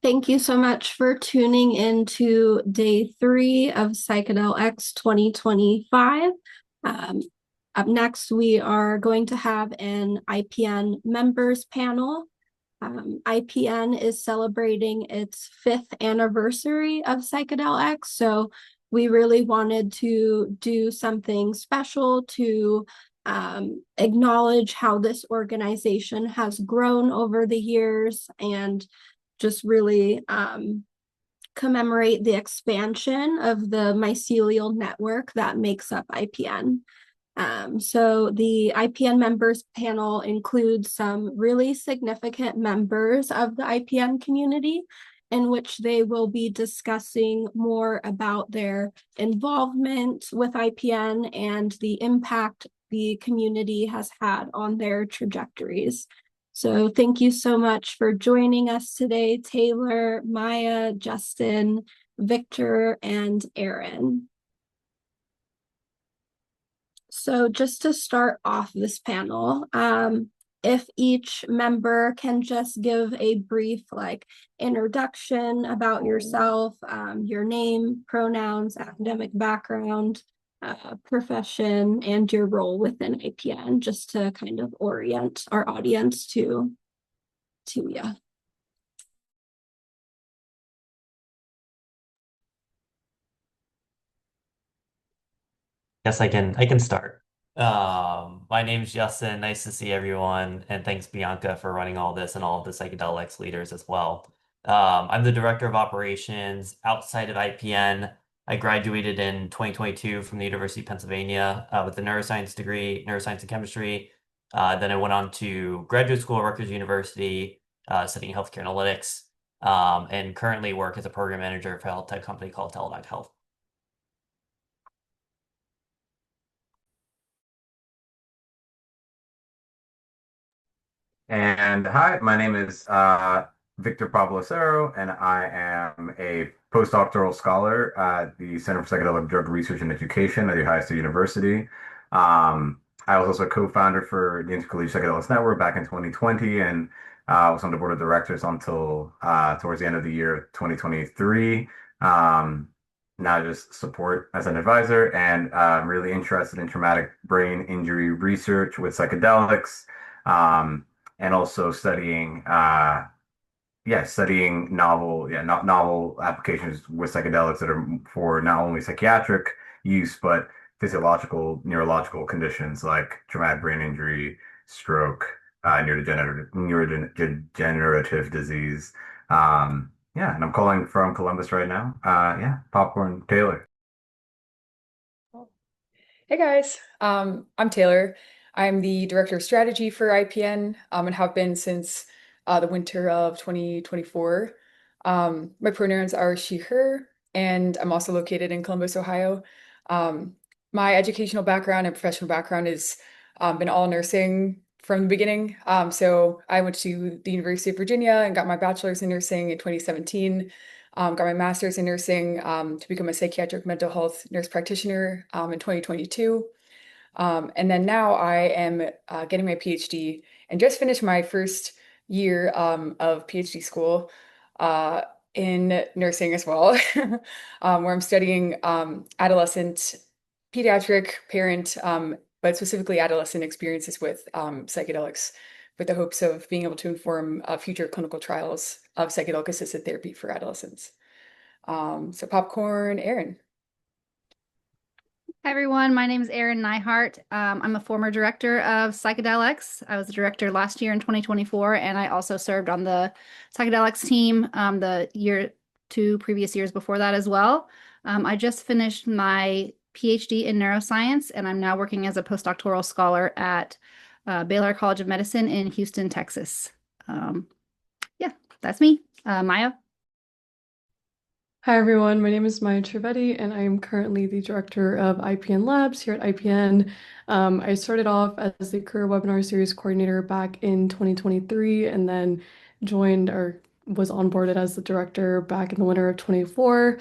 Thank you so much for tuning into day 3 of PsychedelX 2025. Um, Up next, we are going to have an IPN members panel. IPN is celebrating its 5th anniversary of PsychedelX, so we really wanted to do something special to acknowledge how this organization has grown over the years and just really commemorate the expansion of the mycelial network that makes up IPN. So the IPN members panel includes some really significant members of the IPN community, in which they will be discussing more about their involvement with IPN and the impact the community has had on their trajectories. So thank you so much for joining us today, Taylor, Maya, Justin, Victor, and Erin. So just to start off this panel, if each member can just give a brief introduction about yourself, your name, pronouns, academic background, profession, and your role within IPN, just to kind of orient our audience to you. Yes, I can start. My name's Justin. Nice to see everyone, and thanks Bianca for running all this and all of the PsychedelX leaders as well. I'm the director of operations outside of IPN. I graduated in 2022 from the University of Pennsylvania with a neuroscience degree, neuroscience and chemistry. Then I went on to graduate school at Rutgers University, studying healthcare analytics, and currently work as a program manager for a health tech company called Teladoc Health. And hi, my name is Victor Pablo Acero, and I am a postdoctoral scholar at the Center for Psychedelic Drug Research and Education at The Ohio State University. I was also a co-founder for the Intercollegiate Psychedelics Network back in 2020, and was on the board of directors until towards the end of the year 2023. Now just support as an advisor, and I'm really interested in traumatic brain injury research with psychedelics. And also studying studying novel applications with psychedelics that are for not only psychiatric use but physiological neurological conditions like traumatic brain injury, stroke, neurodegenerative disease. And I'm calling from Columbus right now. Popcorn Taylor. Hey guys, I'm Taylor. I'm the Director of Strategy for IPN and have been since the winter of 2024. My pronouns are she, her, and I'm also located in Columbus, Ohio. My educational background and professional background has been all nursing from the beginning. So I went to the University of Virginia and got my bachelor's in nursing in 2017. Got my master's in nursing to become a psychiatric mental health nurse practitioner in 2022. And then now I am getting my PhD and just finished my first year of PhD school in nursing as well, where I'm studying adolescent, pediatric, parent, but specifically adolescent experiences with psychedelics, with the hopes of being able to inform future clinical trials of psychedelic-assisted therapy for adolescents. So popcorn, Erin. Hi everyone, my name is Erin Neyhart. I'm a former director of PsychedelX. I was the director last year in 2024, and I also served on the PsychedelX team the 2 previous years before that as well. I just finished my PhD in neuroscience, and I'm now working as a postdoctoral scholar at Baylor College of Medicine in Houston, Texas. Yeah, that's me. Maya? Hi everyone, my name is Maya Trivedi, and I am currently the director of IPN Labs here at IPN. I started off as the career webinar series coordinator back in 2023 and then joined or was onboarded as the director back in the winter of 24.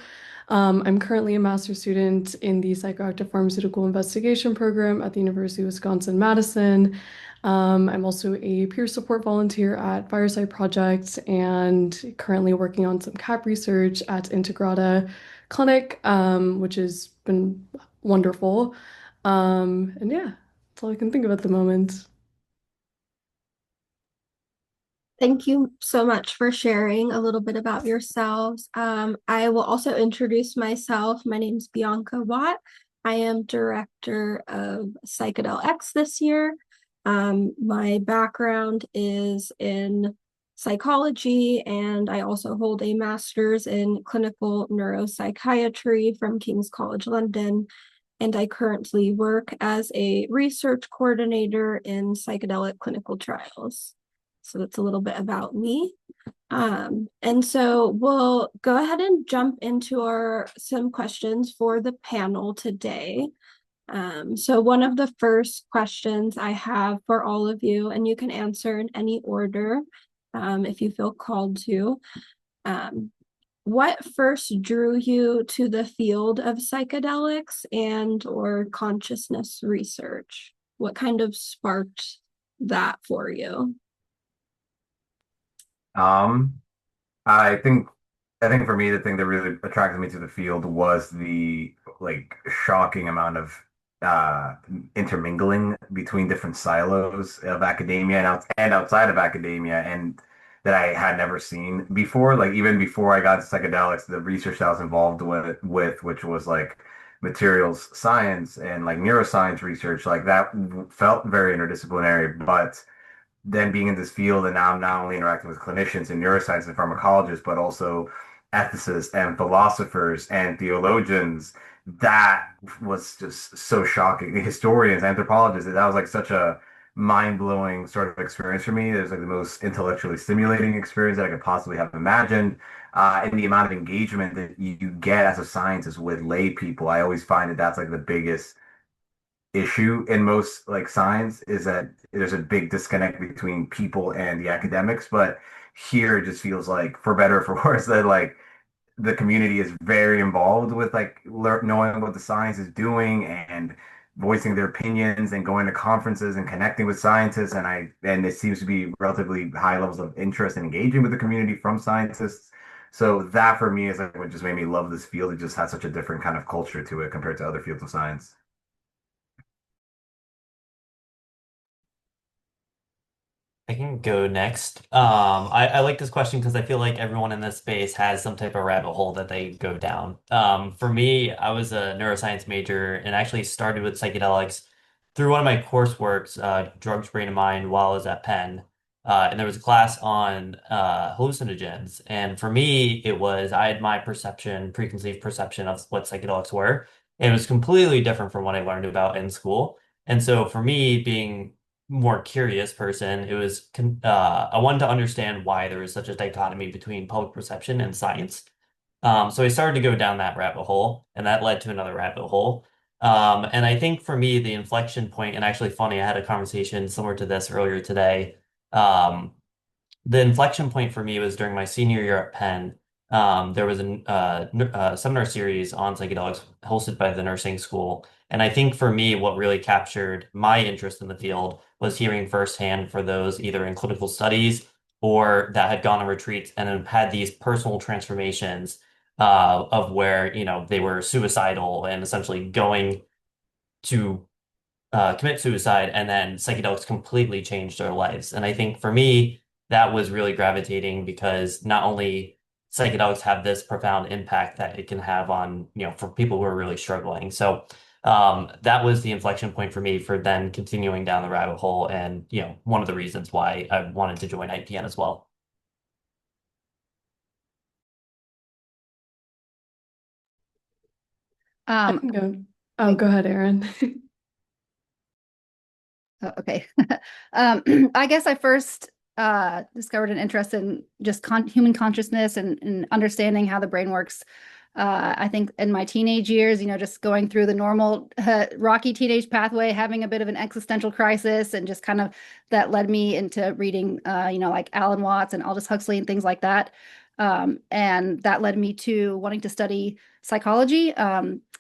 I'm currently a master's student in the psychoactive pharmaceutical investigation program at the University of Wisconsin-Madison. I'm also a peer support volunteer at Fireside Project and currently working on some CAP research at Integrata Clinic, which has been wonderful. And yeah, that's all I can think of at the moment. Thank you so much for sharing a little bit about yourselves. I will also introduce myself. My name is Bianca Watt. I am director of PsychedelX this year. My background is in psychology, and I also hold a master's in clinical neuropsychiatry from King's College London. And I currently work as a research coordinator in psychedelic clinical trials. So that's a little bit about me. And so we'll go ahead and jump into some questions for the panel today. So one of the first questions I have for all of you, and you can answer in any order if you feel called to. What first drew you to the field of psychedelics and or consciousness research? What kind of sparked that for you? Um, I think I think for me the thing that really attracted me to the field was the like shocking amount of uh intermingling between different silos of academia and outside of academia and that I had never seen before. Like even before I got to psychedelics, the research that I was involved with which was like materials science and like neuroscience research, like that felt very interdisciplinary, but then being in this field and now I'm not only interacting with clinicians and neuroscience and pharmacologists, but also ethicists and philosophers and theologians, that was just so shocking. The historians, anthropologists, that was like such a mind-blowing sort of experience for me. It was like the most intellectually stimulating experience that I could possibly have imagined. And the amount of engagement that you get as a scientist with lay people, I always find that that's like the biggest issue in most like science is that there's a big disconnect between people and the academics. But here it just feels like, for better or for worse, that like the community is very involved with like knowing what the science is doing and voicing their opinions and going to conferences and connecting with scientists. And it seems to be relatively high levels of interest and engaging with the community from scientists. So that for me is like what just made me love this field. It just has such a different kind of culture to it compared to other fields of science. I can go next. I like this question because I feel like everyone in this space has some type of rabbit hole that they go down. For me, I was a neuroscience major and actually started with psychedelics through one of my courseworks, Drugs, Brain and Mind, while I was at Penn. And there was a class on hallucinogens. And for me, I had my preconceived perception of what psychedelics were. And it was completely different from what I learned about in school. And so for me, being more curious person, I wanted to understand why there was such a dichotomy between public perception and science. So I started to go down that rabbit hole, and that led to another rabbit hole. And I think for me, the inflection point, and actually funny, I had a conversation similar to this earlier today. Um, the inflection point for me was during my senior year at Penn. There was a seminar series on psychedelics hosted by the nursing school. And I think for me, what really captured my interest in the field was hearing firsthand for those either in clinical studies or that had gone on retreats and have had these personal transformations of where, they were suicidal and essentially going to commit suicide, and then psychedelics completely changed their lives. And I think for me, that was really gravitating because not only psychedelics have this profound impact that it can have on, for people who are really struggling. So that was the inflection point for me for then continuing down the rabbit hole. And, one of the reasons why I wanted to join IPN as well. I can go. Oh, go ahead, Erin. Oh, okay. I guess I first discovered an interest in just human consciousness and understanding how the brain works I think in my teenage years, just going through the normal rocky teenage pathway, having a bit of an existential crisis, and just kind of that led me into reading, like Alan Watts and Aldous Huxley and things like that. And that led me to wanting to study psychology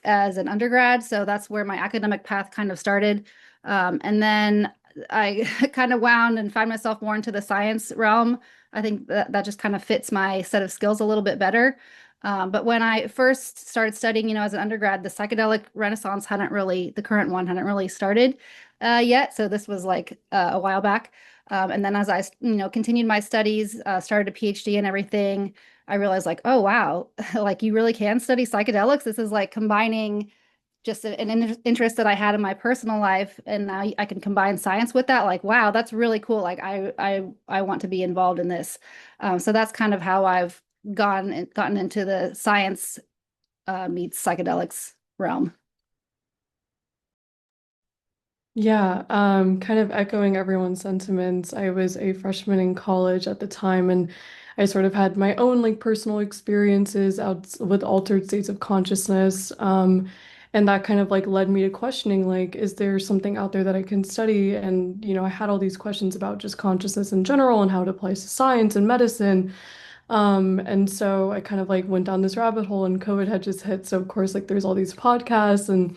as an undergrad. So that's where my academic path kind of started. And then I kind of wound and find myself more into the science realm. I think that just kind of fits my set of skills a little bit better. But when I first started studying, as an undergrad, the psychedelic renaissance the current one hadn't really started yet. So this was like a while back. And then as I, continued my studies, started a PhD and everything, I realized like, oh, wow, like you really can study psychedelics. This is like combining just an interest that I had in my personal life, and now I can combine science with that. Like, wow, that's really cool. Like, I want to be involved in this. So that's kind of how I've gotten into the science meets psychedelics realm. Yeah, kind of echoing everyone's sentiments. I was a freshman in college at the time, and I sort of had my own like personal experiences out with altered states of consciousness. And that kind of like led me to questioning like, is there something out there that I can study? And I had all these questions about just consciousness in general and how it applies to science and medicine. And so I kind of like went down this rabbit hole, and COVID had just hit. So of course, like there's all these podcasts and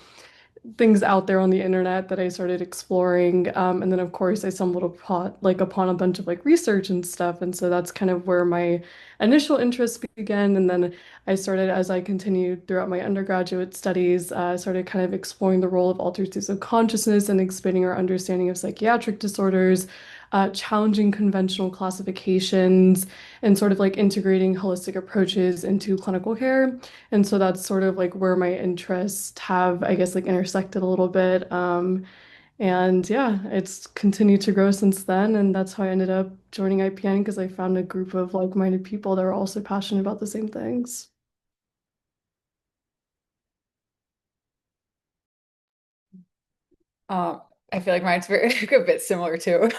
things out there on the internet that I started exploring. And then of course I stumbled upon a bunch of like research and stuff. And so that's kind of where my initial interest began. And then I started, as I continued throughout my undergraduate studies, started kind of exploring the role of altered states of consciousness and expanding our understanding of psychiatric disorders, challenging conventional classifications, and sort of like integrating holistic approaches into clinical care. And so that's sort of like where my interests have, I guess, like intersected a little bit. And yeah, it's continued to grow since then. And that's how I ended up joining IPN because I found a group of like-minded people that are also passionate about the same things. I feel like mine's very a bit similar too.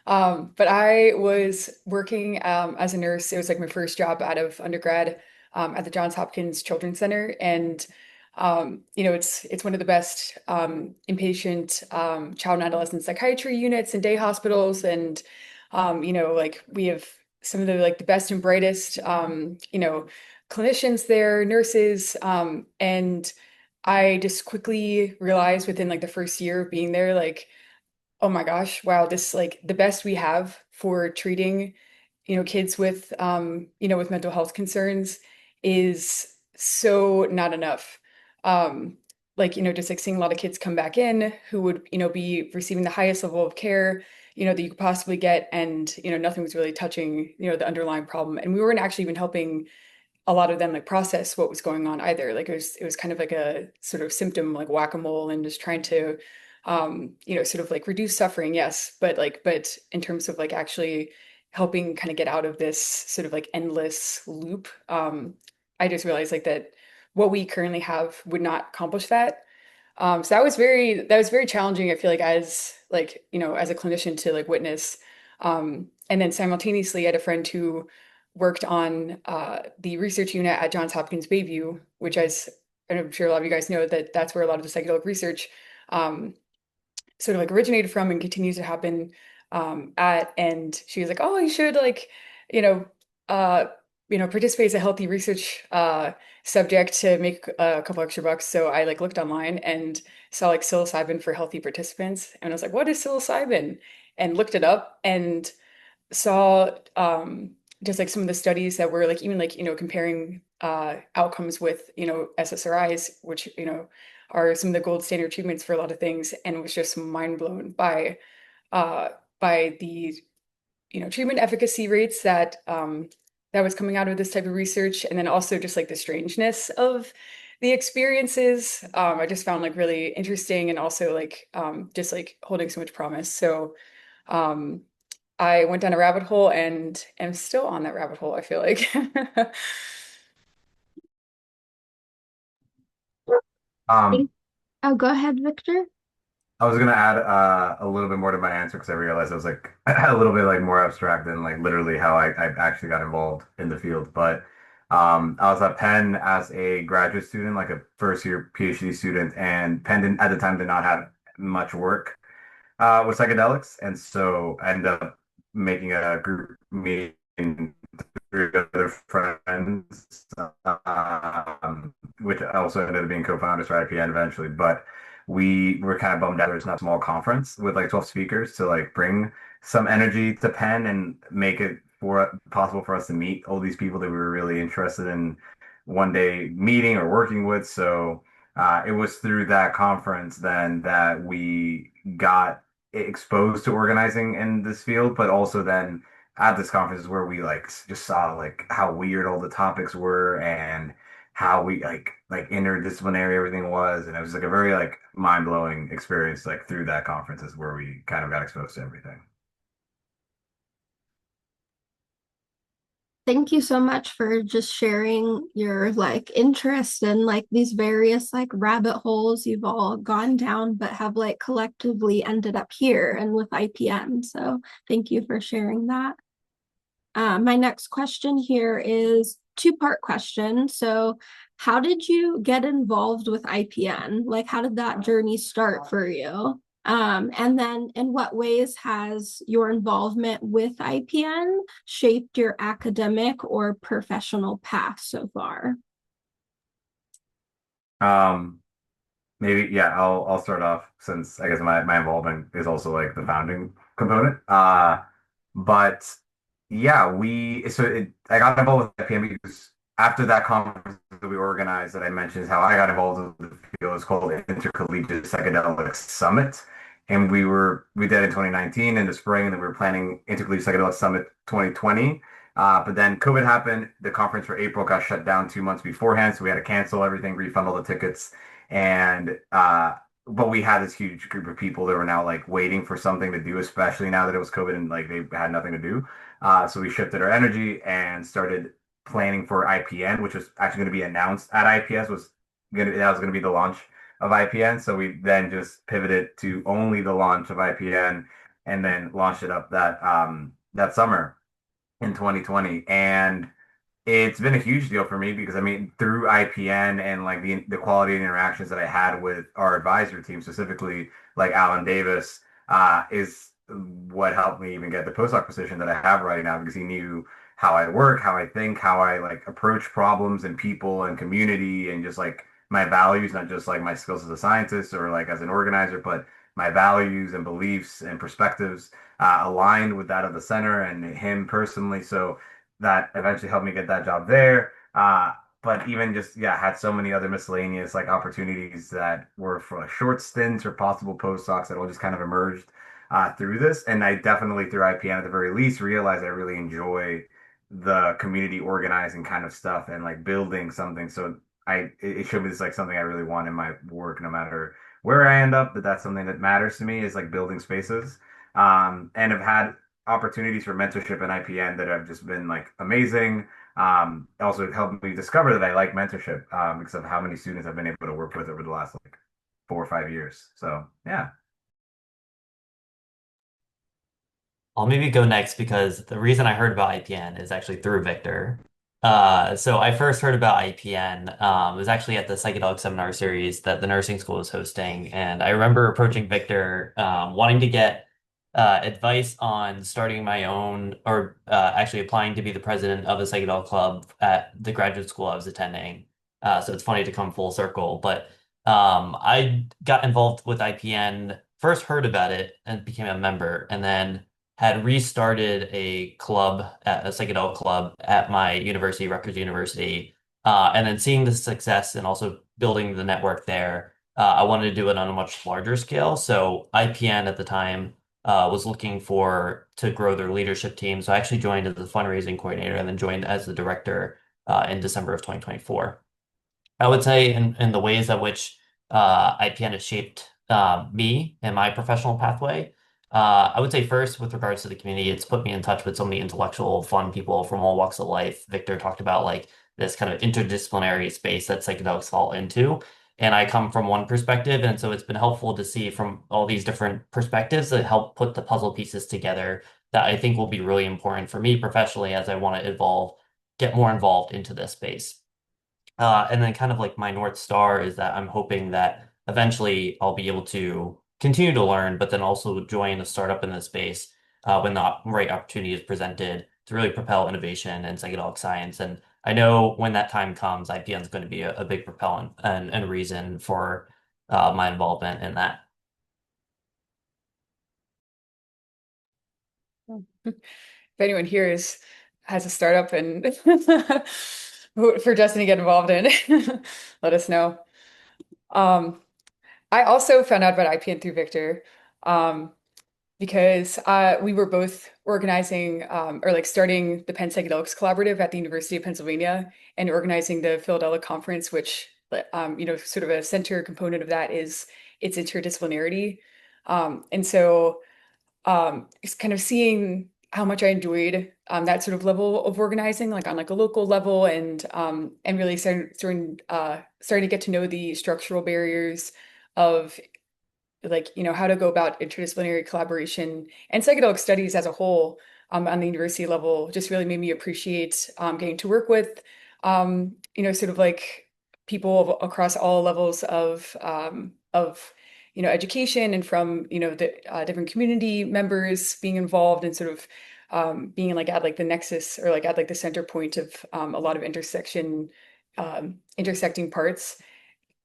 But I was working as a nurse. It was like my first job out of undergrad at the Johns Hopkins Children's Center, and it's one of the best inpatient child and adolescent psychiatry units and day hospitals, and like we have some of the like the best and brightest clinicians there, nurses, and I just quickly realized within like the first year of being there, like, oh my gosh, wow, this like the best we have for treating, kids with with mental health concerns is so not enough. Um, like, just like seeing a lot of kids come back in who would, be receiving the highest level of care, that you could possibly get, and, nothing was really touching, the underlying problem. And we weren't actually even helping a lot of them like process what was going on either. Like it was kind of like a sort of symptom like whack-a-mole, and just trying to sort of like reduce suffering, yes, but in terms of like actually helping kind of get out of this sort of like endless loop, I just realized like that what we currently have would not accomplish that. So that was very challenging, I feel like, as like, as a clinician to like witness. And then simultaneously, I had a friend who worked on the research unit at Johns Hopkins Bayview, which and I'm sure a lot of you guys know that that's where a lot of the psychedelic research um, sort of like originated from and continues to happen at. And she was like, "Oh, you should like, you know, uh, participate as a healthy research subject to make a couple extra bucks." So I like looked online and saw like psilocybin for healthy participants, and I was like, "What is psilocybin?" And looked it up and saw just like some of the studies that were like even like comparing outcomes with SSRIs, which are some of the gold standard treatments for a lot of things, and was just mind blown uh by the treatment efficacy rates that was coming out of this type of research, and then also just like the strangeness of the experiences. I just found like really interesting, and also like just like holding so much promise. So um I went down a rabbit hole and am still on that rabbit hole, I feel like. Um, Oh, go ahead, Victor. I was gonna add a little bit more to my answer because I realized I was like a little bit like more abstract than like literally how I actually got involved in the field. But I was at Penn as a graduate student, like a first year PhD student, and Penn didn't, at the time did not have much work with psychedelics, and so I ended up making a group meeting with three other friends, which also ended up being co-founders for IPN eventually. But we were kind of bummed out there's not a small conference with like 12 speakers to like bring some energy to Penn and make it possible for us to meet all these people that we were really interested in one day meeting or working with. So it was through that conference then that we got exposed to organizing in this field, but also then at this conference is where we like just saw like how weird all the topics were and how we like interdisciplinary everything was, and it was like a very like mind-blowing experience. Like through that conference is where we kind of got exposed to everything. Thank you so much for just sharing your like interest in like these various like rabbit holes you've all gone down, but have like collectively ended up here and with IPN. So thank you for sharing that. My next question here is two-part question. So how did you get involved with IPN? Like how did that journey start for you? And then in what ways has your involvement with IPN shaped your academic or professional path so far? Um, Maybe yeah, I'll start off since I guess my involvement is also like the founding component. But yeah, I got involved with IPN because after that conference that we organized that I mentioned is how I got involved with the field. It's called Intercollegiate Psychedelics Summit. And we did it in 2019 in the spring, and then we were planning Intercollegiate Psychedelics Summit 2020. But then COVID happened. The conference for April got shut down 2 months beforehand, so we had to cancel everything, refund all the tickets, and but we had this huge group of people that were now like waiting for something to do, especially now that it was COVID and like they had nothing to do. So we shifted our energy and started planning for IPN, which was actually going to be announced at IPS. That was going to be the launch of IPN. So we then just pivoted to only the launch of IPN, and then launched it up that summer in 2020. And it's been a huge deal for me because I mean, through IPN and like the quality of interactions that I had with our advisor team, specifically like Alan Davis, is what helped me even get the postdoc position that I have right now because he knew how I work, how I think, how I like approach problems and people and community and just like my values, not just like my skills as a scientist or like as an organizer, but my values and beliefs and perspectives aligned with that of the center and him personally. So that eventually helped me get that job there. But even just yeah, had so many other miscellaneous like opportunities that were for short stints or possible postdocs that all just kind of emerged through this. And I definitely through IPN at the very least realized I really enjoy the community organizing kind of stuff and like building something. So it showed me this like something I really want in my work, no matter where I end up, that's something that matters to me is like building spaces. And I've had opportunities for mentorship in IPN that have just been like amazing. Also it helped me discover that I like mentorship because of how many students I've been able to work with over the last like 4 or 5 years. So yeah. I'll maybe go next because the reason I heard about IPN is actually through Victor. So I first heard about IPN, it was actually at the psychedelic seminar series that the nursing school was hosting. And I remember approaching Victor, wanting to get advice on starting my own or actually applying to be the president of a psychedelic club at the graduate school I was attending. So it's funny to come full circle, but I got involved with IPN, first heard about it and became a member, and then had restarted a club, a psychedelic club at my university, Rutgers University, and then seeing the success and also building the network there, I wanted to do it on a much larger scale. So IPN at the time was looking to grow their leadership team. So I actually joined as the fundraising coordinator and then joined as the director in December of 2024. I would say in the ways at which IPN has shaped me and my professional pathway. I would say first, with regards to the community, it's put me in touch with so many intellectual, fun people from all walks of life. Victor talked about like this kind of interdisciplinary space that psychedelics fall into. And I come from one perspective, and so it's been helpful to see from all these different perspectives that help put the puzzle pieces together that I think will be really important for me professionally as I want to evolve get more involved into this space. And then kind of like my North Star is that I'm hoping that eventually I'll be able to continue to learn, but then also join a startup in this space when the right opportunity is presented to really propel innovation and psychedelic science. And I know when that time comes, IPN is going to be a big propellant and reason for my involvement in that. If anyone here has a startup and for Justin to get involved in, let us know. I also found out about IPN through Victor, because we were both organizing or like starting the Penn Psychedelics Collaborative at the University of Pennsylvania and organizing the Philadelphia conference, which sort of a center component of that is its interdisciplinarity. And so it's kind of seeing how much I enjoyed that sort of level of organizing, like on like a local level, and really starting to get to know the structural barriers of like how to go about interdisciplinary collaboration and psychedelic studies as a whole on the university level just really made me appreciate getting to work with sort of like people across all levels of education and from the different community members being involved and sort of being like at like the nexus or like at like the center point of a lot of intersecting parts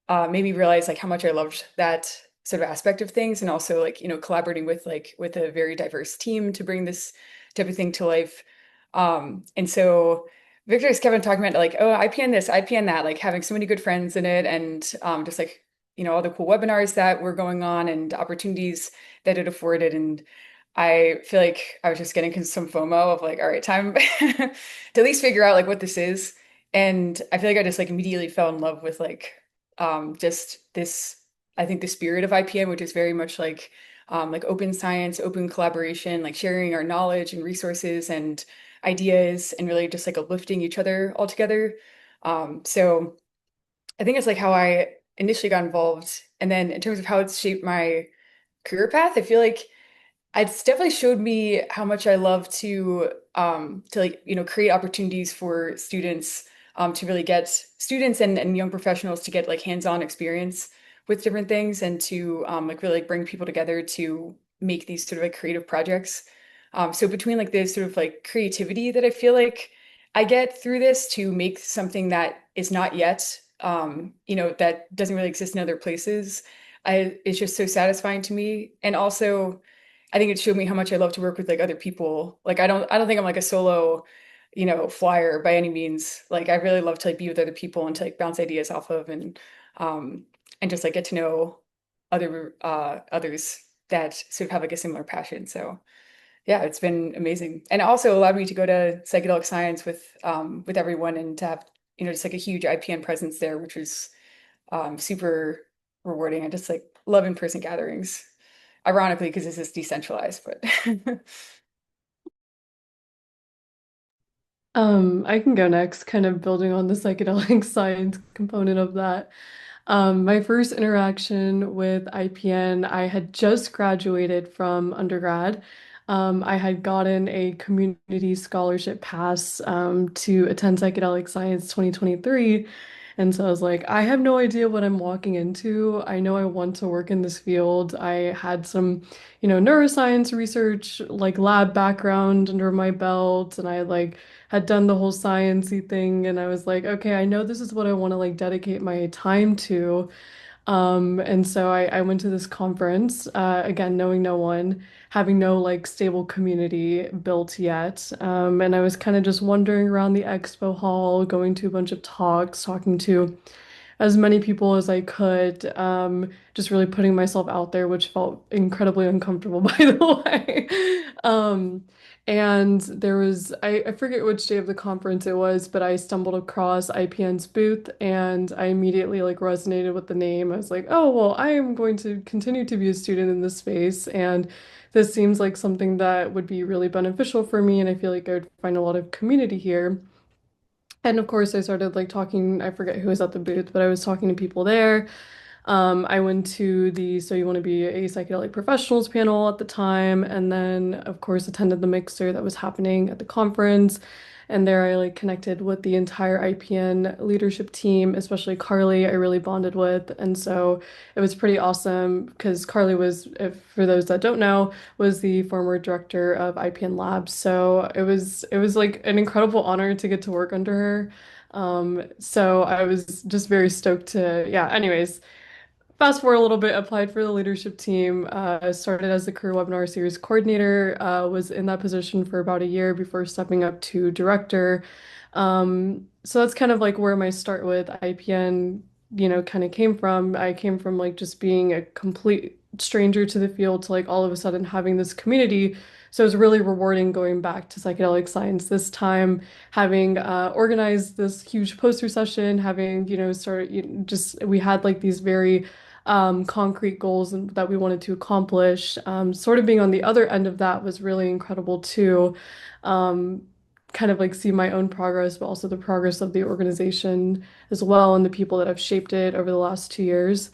made me realize like how much I loved that sort of aspect of things, and also like collaborating with a very diverse team to bring this type of thing to life. And so Victor has kept on talking about like, oh, IPN this, IPN that, like having so many good friends in it, and just like all the cool webinars that were going on and opportunities that it afforded. And I feel like I was just getting some FOMO of like, all right, time to at least figure out like what this is. And I feel like I just like immediately fell in love with just this, I think the spirit of IPN, which is very much like open science, open collaboration, like sharing our knowledge and resources and ideas and really just like uplifting each other all together. So I think it's like how I initially got involved. And then in terms of how it's shaped my career path, I feel like it's definitely showed me how much I love to like create opportunities for students to really get students and young professionals to get like hands-on experience with different things and to like really like bring people together to make these sort of like creative projects. So between like this sort of like creativity that I feel like I get through this to make something that is not yet that doesn't really exist in other places, it's just so satisfying to me. And also I think it showed me how much I love to work with like other people. Like I don't think I'm like a solo, flyer by any means. Like I really love to like be with other people and to like bounce ideas off of and just like get to know others that sort of have like a similar passion. So yeah, it's been amazing. And it also allowed me to go to psychedelic science with everyone and to have, just like a huge IPN presence there, which was super rewarding. I just like love in-person gatherings. Ironically, because this is decentralized, but I can go next, kind of building on the psychedelic science component of that. My first interaction with IPN, I had just graduated from undergrad. I had gotten a community scholarship pass to attend Psychedelic Science 2023. And so I was like, I have no idea what I'm walking into. I know I want to work in this field. I had some, neuroscience research, like lab background under my belt, and I like had done the whole sciencey thing. And I was like, okay, I know this is what I want to like dedicate my time to. And so I went to this conference, again, knowing no one, having no like stable community built yet. And I was kind of just wandering around the expo hall, going to a bunch of talks, talking to as many people as I could, just really putting myself out there, which felt incredibly uncomfortable, by the way. And there was, I forget which day of the conference it was, but I stumbled across IPN's booth and I immediately like resonated with the name. I was like, oh, well, I am going to continue to be a student in this space. And this seems like something that would be really beneficial for me. And I feel like I would find a lot of community here. And of course, I started like talking, I forget who was at the booth, but I was talking to people there. I went to the So You Want to Be a Psychedelic Professionals panel at the time, and then, of course, attended the mixer that was happening at the conference. And there I like connected with the entire IPN leadership team, especially Carly, I really bonded with. And so it was pretty awesome because Carly was, if, for those that don't know, was the former director of IPN Labs. So it was like an incredible honor to get to work under her. So I was just very stoked to, yeah, anyways, fast forward a little bit, applied for the leadership team, started as the career webinar series coordinator, was in that position for about a year before stepping up to director. So that's kind of like where my start with IPN, kind of came from. I came from like just being a complete stranger to the field to like all of a sudden having this community. So it was really rewarding going back to psychedelic science this time, having organized this huge poster session, having, started, just we had like these very concrete goals that we wanted to accomplish. Sort of being on the other end of that was really incredible too. Um, Kind of like see my own progress, but also the progress of the organization as well and the people that have shaped it over the last 2 years.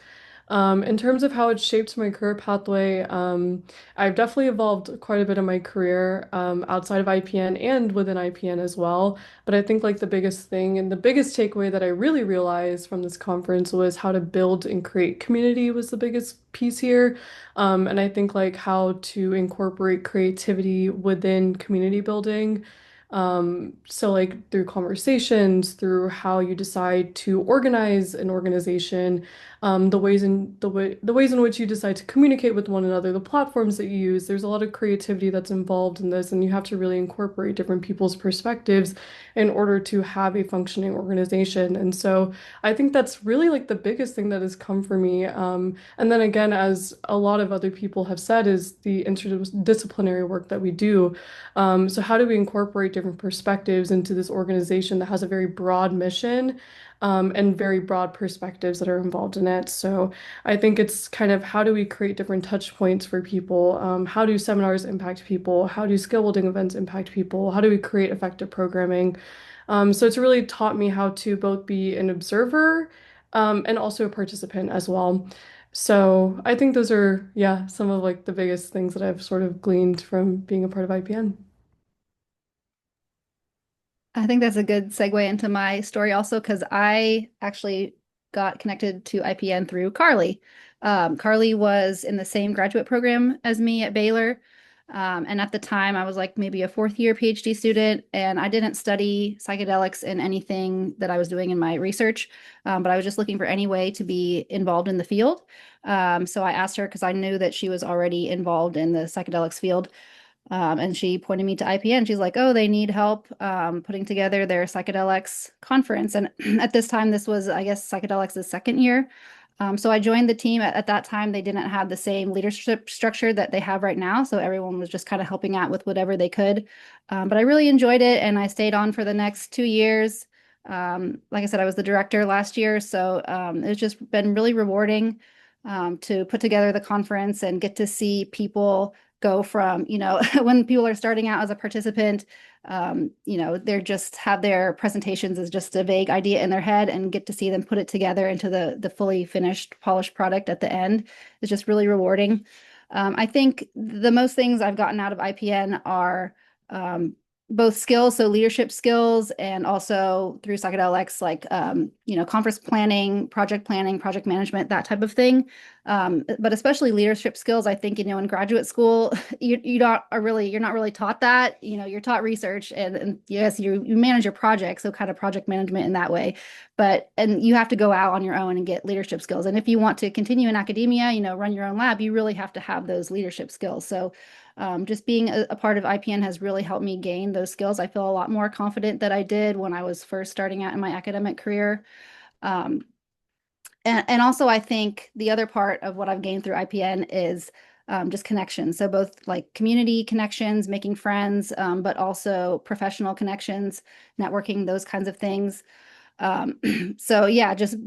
In terms of how it shaped my career pathway, I've definitely evolved quite a bit in my career outside of IPN and within IPN as well. But I think like the biggest thing and the biggest takeaway that I really realized from this conference was how to build and create community was the biggest piece here. And I think like how to incorporate creativity within community building. So like through conversations, through how you decide to organize an organization, the ways in which you decide to communicate with one another, the platforms that you use. There's a lot of creativity that's involved in this, and you have to really incorporate different people's perspectives in order to have a functioning organization. And so I think that's really like the biggest thing that has come for me. And then again, as a lot of other people have said, is the interdisciplinary work that we do. So how do we incorporate different perspectives into this organization that has a very broad mission? And very broad perspectives that are involved in it. So I think it's kind of how do we create different touch points for people? How do seminars impact people? How do skill building events impact people? How do we create effective programming? So it's really taught me how to both be an observer, and also a participant as well. So I think those are, yeah, some of like the biggest things that I've sort of gleaned from being a part of IPN. I think that's a good segue into my story also, because I actually got connected to IPN through Carly. Carly was in the same graduate program as me at Baylor. And at the time, I was like maybe a fourth year PhD student, and I didn't study psychedelics in anything that I was doing in my research, but I was just looking for any way to be involved in the field. So I asked her because I knew that she was already involved in the psychedelics field. And she pointed me to IPN. She's like, oh, they need help putting together their PsychedelX conference. And at this time, this was, I guess, PsychedelX's second year. So I joined the team. At that time, they didn't have the same leadership structure that they have right now. So everyone was just kind of helping out with whatever they could. But I really enjoyed it, and I stayed on for the next 2 years. Like I said, I was the director last year. So it's just been really rewarding to put together the conference and get to see people go from, when people are starting out as a participant, they're just have their presentations as just a vague idea in their head, and get to see them put it together into the fully finished, polished product at the end is just really rewarding. I think the most things I've gotten out of IPN are both skills, so leadership skills, and also through PsychedelX, like, conference planning, project management, that type of thing. But especially leadership skills, I think, in graduate school, you're not really taught that. You're taught research, and yes, you manage your project, so kind of project management in that way. And you have to go out on your own and get leadership skills. And if you want to continue in academia, run your own lab, you really have to have those leadership skills. So just being a part of IPN has really helped me gain those skills. I feel a lot more confident than I did when I was first starting out in my academic career. And also, I think the other part of what I've gained through IPN is just connections. So both like community connections, making friends, but also professional connections, networking, those kinds of things. So yeah, just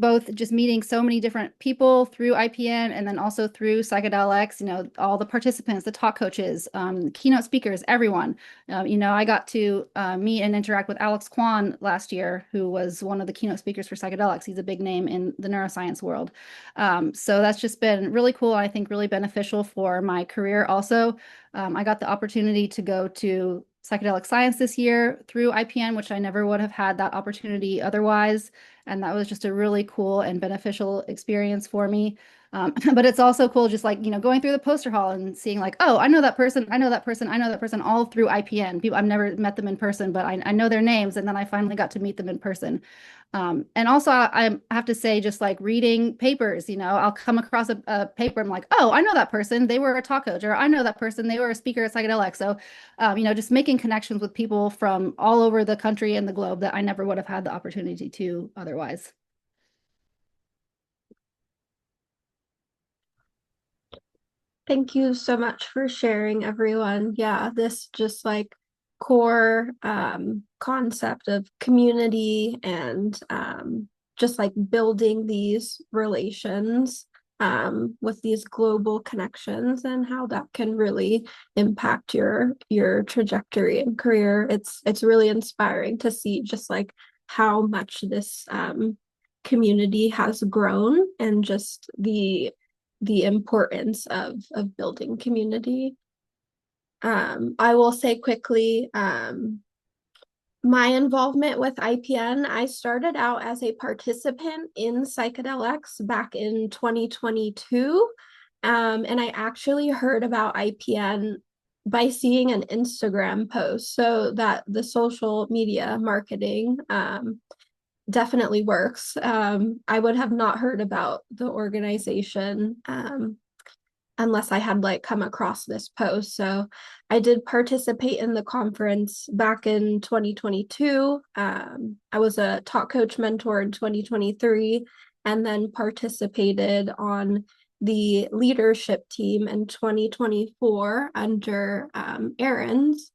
meeting so many different people through IPN, and then also through PsychedelX, all the participants, the talk coaches, keynote speakers, everyone. I got to meet and interact with Alex Kwan last year, who was one of the keynote speakers for PsychedelX. He's a big name in the neuroscience world. So that's just been really cool. I think really beneficial for my career also. I got the opportunity to go to psychedelic science this year through IPN, which I never would have had that opportunity otherwise. And that was just a really cool and beneficial experience for me. But it's also cool just like, going through the poster hall and seeing like, oh, I know that person, I know that person, I know that person all through IPN. People, I've never met them in person, but I know their names. And then I finally got to meet them in person. And also I have to say, just like reading papers, I'll come across a paper. I'm like, oh, I know that person. They were a talk coach, or I know that person. They were a speaker at PsychedelX. So, just making connections with people from all over the country and the globe that I never would have had the opportunity to otherwise. Thank you so much for sharing, everyone. Yeah, this just like core concept of community and just like building these relations with these global connections and how that can really impact your trajectory and career. It's really inspiring to see just like how much this community has grown and just the importance of building community. I will say quickly, my involvement with IPN, I started out as a participant in PsychedelX back in 2022. And I actually heard about IPN by seeing an Instagram post. So that the social media marketing definitely works. I would have not heard about the organization unless I had like come across this post. So I did participate in the conference back in 2022. I was a talk coach mentor in 2023 and then participated on the leadership team in 2024 under Erin's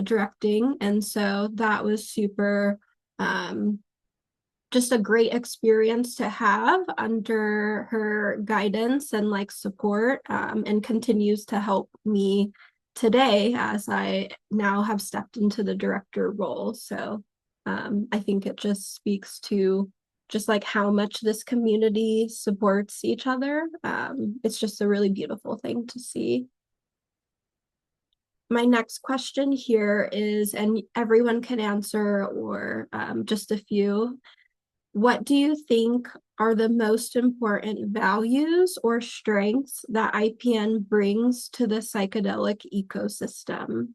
directing. And so that was super just a great experience to have under her guidance and like support, and continues to help me today as I now have stepped into the director role. So I think it just speaks to just like how much this community supports each other. It's just a really beautiful thing to see. My next question here is, and everyone can answer or just a few. What do you think are the most important values or strengths that IPN brings to the psychedelic ecosystem?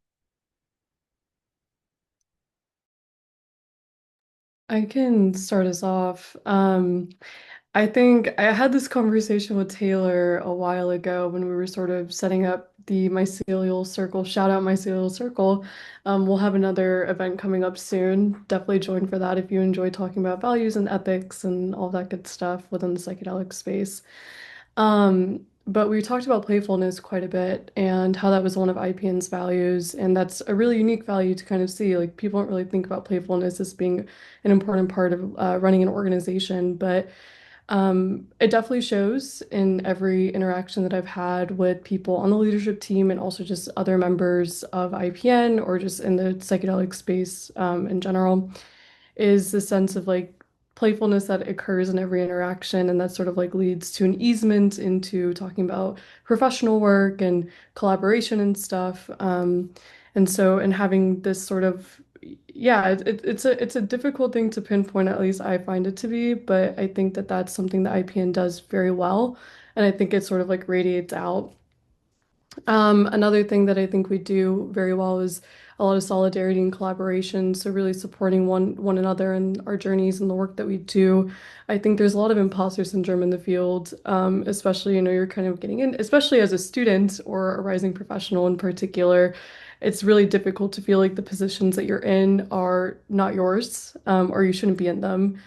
I can start us off. I think I had this conversation with Taylor a while ago when we were sort of setting up the Mycelial Circle. Shout out Mycelial Circle. We'll have another event coming up soon. Definitely join for that if you enjoy talking about values and ethics and all that good stuff within the psychedelic space. But we talked about playfulness quite a bit and how that was one of IPN's values. And that's a really unique value to kind of see. Like, people don't really think about playfulness as being an important part of running an organization, but it definitely shows in every interaction that I've had with people on the leadership team and also just other members of IPN or just in the psychedelic space in general, is the sense of like playfulness that occurs in every interaction, and that sort of like leads to an easement into talking about professional work and collaboration and stuff. And having this sort of, yeah, it's a difficult thing to pinpoint, at least I find it to be, but I think that that's something that IPN does very well, and I think it sort of like radiates out. Another thing that I think we do very well is a lot of solidarity and collaboration. So really supporting one another in our journeys and the work that we do. I think there's a lot of imposter syndrome in the field, especially, you're kind of getting in, especially as a student or a rising professional in particular. It's really difficult to feel like the positions that you're in are not yours, or you shouldn't be in them.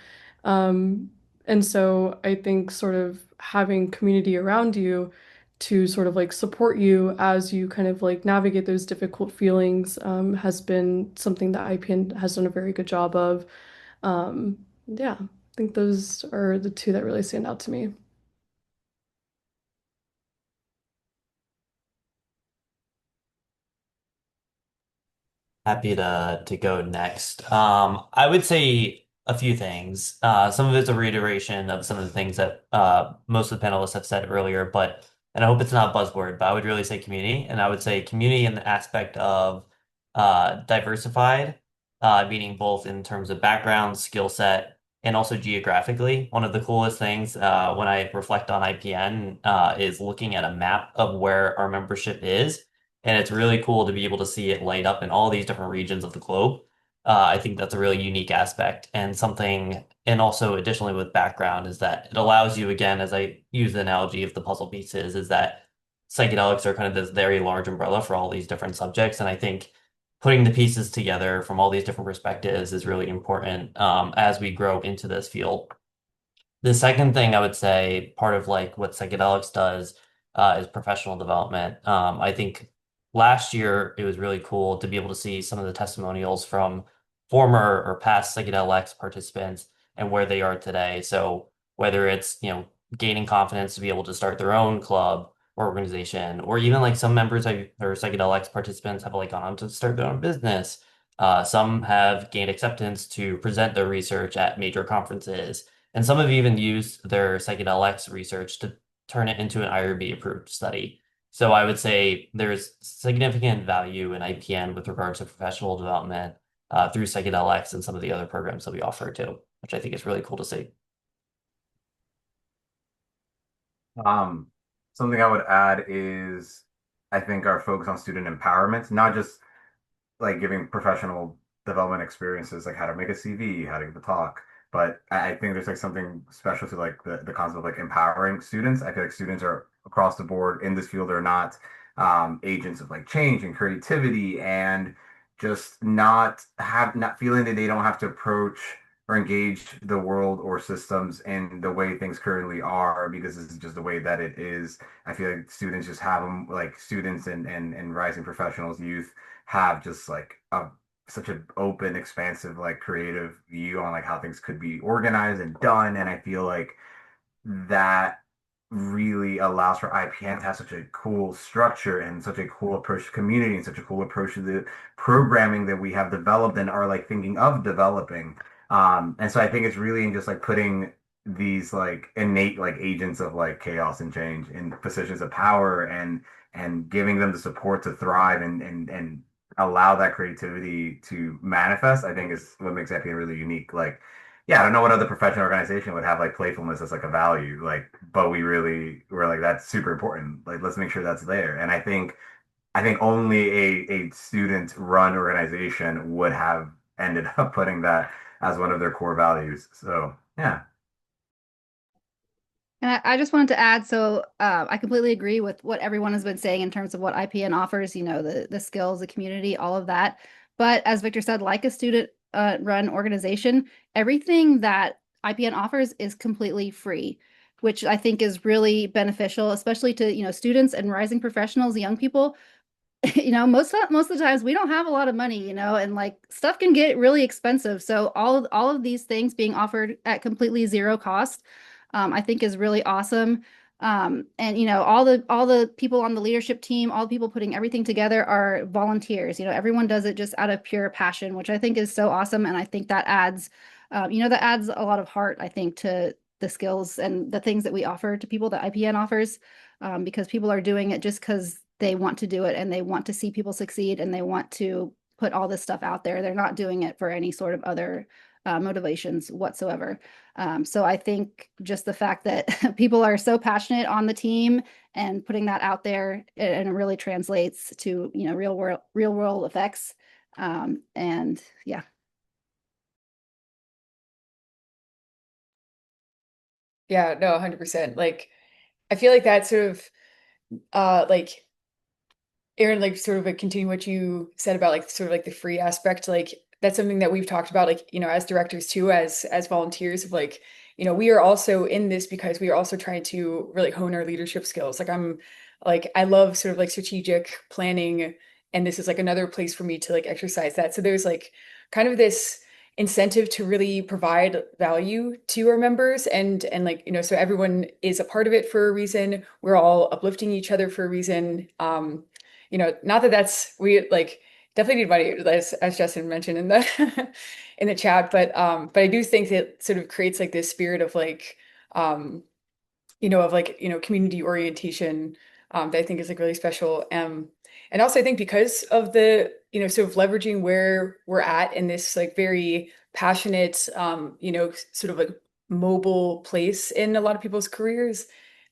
And so I think sort of having community around you to sort of like support you as you kind of like navigate those difficult feelings has been something that IPN has done a very good job of. Yeah, I think those are the two that really stand out to me. Happy to go next. I would say a few things. Some of it's a reiteration of some of the things that most of the panelists have said earlier, and I hope it's not a buzzword, but I would really say community, and I would say community in the aspect of diversified, meaning both in terms of background, skill set, and also geographically. One of the coolest things when I reflect on IPN is looking at a map of where our membership is. And it's really cool to be able to see it light up in all these different regions of the globe. I think that's a really unique aspect and something, and also additionally with background, is that it allows you, again, as I use the analogy of the puzzle pieces, is that psychedelics are kind of this very large umbrella for all these different subjects. And I think putting the pieces together from all these different perspectives is really important as we grow into this field. The second thing I would say, part of like what psychedelics does is professional development. I think last year it was really cool to be able to see some of the testimonials from former or past PsychedelX participants and where they are today. So whether it's, gaining confidence to be able to start their own club or organization, or even like some members or PsychedelX participants have like gone on to start their own business. Some have gained acceptance to present their research at major conferences. And some have even used their PsychedelX research to turn it into an IRB approved study. So I would say there's significant value in IPN with regards to professional development through PsychedelX and some of the other programs that we offer too, which I think is really cool to see. Something I would add is I think our focus on student empowerment, not just like giving professional development experiences, like how to make a CV, how to give a talk. But I think there's like something special to like the concept of like empowering students. I feel like students are across the board in this field are not agents of like change and creativity and just not feeling that they don't have to approach or engage the world or systems in the way things currently are because this is just the way that it is. I feel like students just have them like students and rising professionals, youth have just like such an open, expansive, like creative view on like how things could be organized and done. And I feel like that really allows for IPN to have such a cool structure and such a cool approach to community and such a cool approach to the programming that we have developed and are like thinking of developing. And so I think it's really in just like putting these like innate like agents of like chaos and change in positions of power and giving them the support to thrive and allow that creativity to manifest, I think is what makes IPN really unique. Like, yeah, I don't know what other professional organization would have like playfulness as like a value, like, but we're like that's super important. Like, let's make sure that's there. And I think only a student run organization would have ended up putting that as one of their core values. So yeah. And I just wanted to add, so I completely agree with what everyone has been saying in terms of what IPN offers, the skills, the community, all of that. But as Victor said, like a student run organization, everything that IPN offers is completely free, which I think is really beneficial, especially to, students and rising professionals, young people. Most of the times we don't have a lot of money, and like stuff can get really expensive. So all of these things being offered at completely zero cost, I think is really awesome. And all the people on the leadership team, all the people putting everything together are volunteers. Everyone does it just out of pure passion, which I think is so awesome. And I think that adds, that adds a lot of heart, I think, to the skills and the things that we offer to people that IPN offers, because people are doing it just because they want to do it and they want to see people succeed and they want to put all this stuff out there. They're not doing it for any sort of other motivations whatsoever. So I think just the fact that people are so passionate on the team and putting that out there, and it really translates to, real world effects. And yeah. Yeah, no, 100%. Like, I feel like that sort of, like, Erin, like sort of like continue what you said about like sort of like the free aspect, like that's something that we've talked about, like, as directors too, as volunteers of like, we are also in this because we are also trying to really hone our leadership skills. Like I love sort of like strategic planning, and this is like another place for me to like exercise that. So there's like kind of this incentive to really provide value to our members and like, so everyone is a part of it for a reason. We're all uplifting each other for a reason. Not that we like definitely need money, as Justin mentioned in the in the chat, but I do think that sort of creates like this spirit of like, of like, community orientation, that I think is like really special. And also I think because of the, sort of leveraging where we're at in this like very passionate, sort of like mobile place in a lot of people's careers,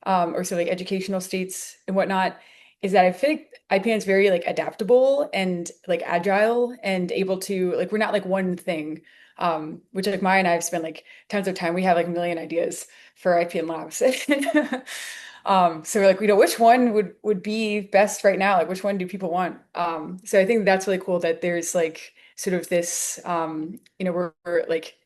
or sort of like educational states and whatnot, is that I feel like IPN is very like adaptable and like agile and able to like, we're not like one thing. Which like Maya and I have spent like tons of time. We have like a million ideas for IPN labs. So we're like, which one would be best right now? Like, which one do people want? So I think that's really cool that there's like sort of this, we're like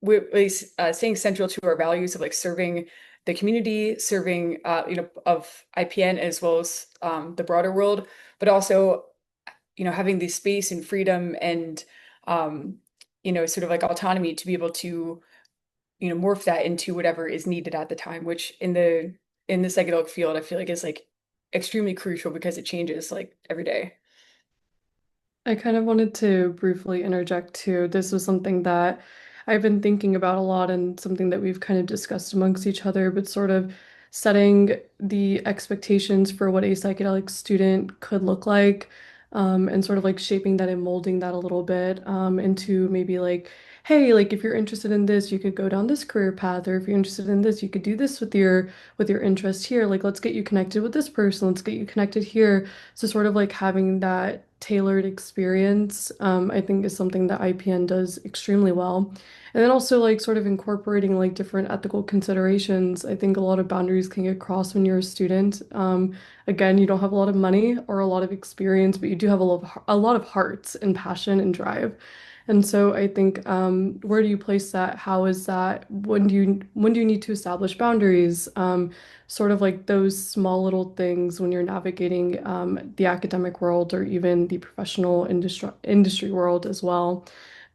we're really staying central to our values of like serving the community, serving of IPN as well as the broader world, but also having the space and freedom and sort of like autonomy to be able to morph that into whatever is needed at the time, which in the psychedelic field, I feel like is like extremely crucial because it changes like every day. I kind of wanted to briefly interject too. This was something that I've been thinking about a lot and something that we've kind of discussed amongst each other, but sort of setting the expectations for what a psychedelic student could look like, and sort of like shaping that and molding that a little bit, into maybe like, hey, like if you're interested in this, you could go down this career path, or if you're interested in this, you could do this with your interest here. Like, let's get you connected with this person, let's get you connected here. So sort of like having that tailored experience, I think is something that IPN does extremely well. And then also like sort of incorporating like different ethical considerations. I think a lot of boundaries can get crossed when you're a student. Again, you don't have a lot of money or a lot of experience, but you do have a lot of hearts and passion and drive. And so I think, where do you place that? How is that? When do you need to establish boundaries? Sort of like those small little things when you're navigating, the academic world or even the professional industry world as well.